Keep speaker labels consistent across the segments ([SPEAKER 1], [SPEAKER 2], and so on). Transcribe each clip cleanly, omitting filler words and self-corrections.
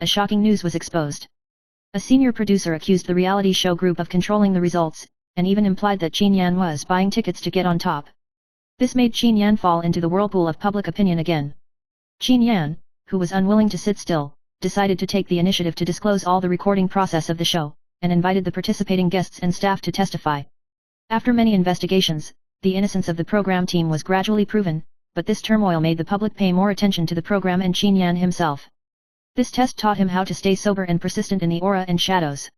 [SPEAKER 1] a shocking news was exposed. A senior producer accused the reality show group of controlling the results, and even implied that Qin Yan was buying tickets to get on top. This made Qin Yan fall into the whirlpool of public opinion again. Qin Yan, who was unwilling to sit still, decided to take the initiative to disclose all the recording process of the show, and invited the participating guests and staff to testify. After many investigations, the innocence of the program team was gradually proven, but this turmoil made the public pay more attention to the program and Qin Yan himself. This test taught him how to stay sober and persistent in the aura and shadows.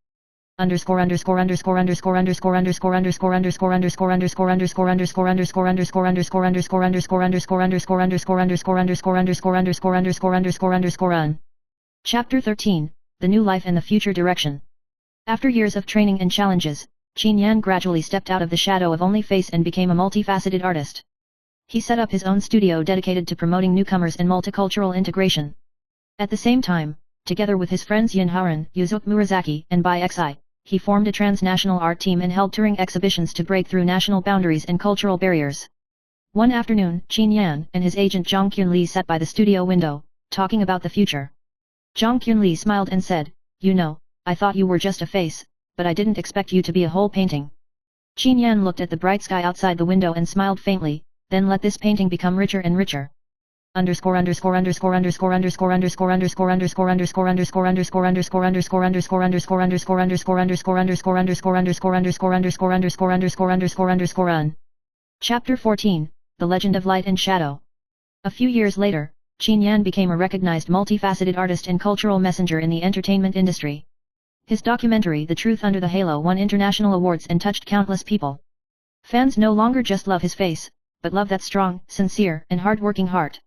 [SPEAKER 1] Chapter 13, The New Life and the Future Direction. After years of training and challenges, Qin Yan gradually stepped out of the shadow of only face and became a multifaceted artist. He set up his own studio dedicated to promoting newcomers and multicultural integration. At the same time, together with his friends Yin Haran, Yuzuki Murasaki, and Bai Xi, he formed a transnational art team and held touring exhibitions to break through national boundaries and cultural barriers. One afternoon, Qin Yan and his agent Zhang Qunli sat by the studio window, talking about the future. Zhang Qunli smiled and said, "You know, I thought you were just a face, but I didn't expect you to be a whole painting." Qin Yan looked at the bright sky outside the window and smiled faintly, then let this painting become richer and richer. Chapter 14, The Legend of Light and Shadow. A few years later, Qin Yan became a recognized multifaceted artist and cultural messenger in the entertainment industry. His documentary The Truth Under the Halo won international awards and touched countless people. Fans no longer just love his face, but love that strong, sincere, and hard-working heart.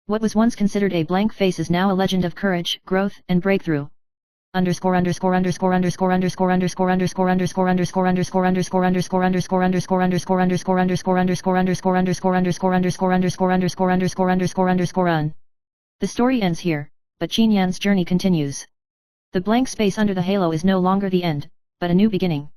[SPEAKER 1] What was once considered a blank face is now a legend of courage, growth, and breakthrough. The story ends here, but Qin Yan's journey continues. The blank space under the halo is no longer the end, but a new beginning.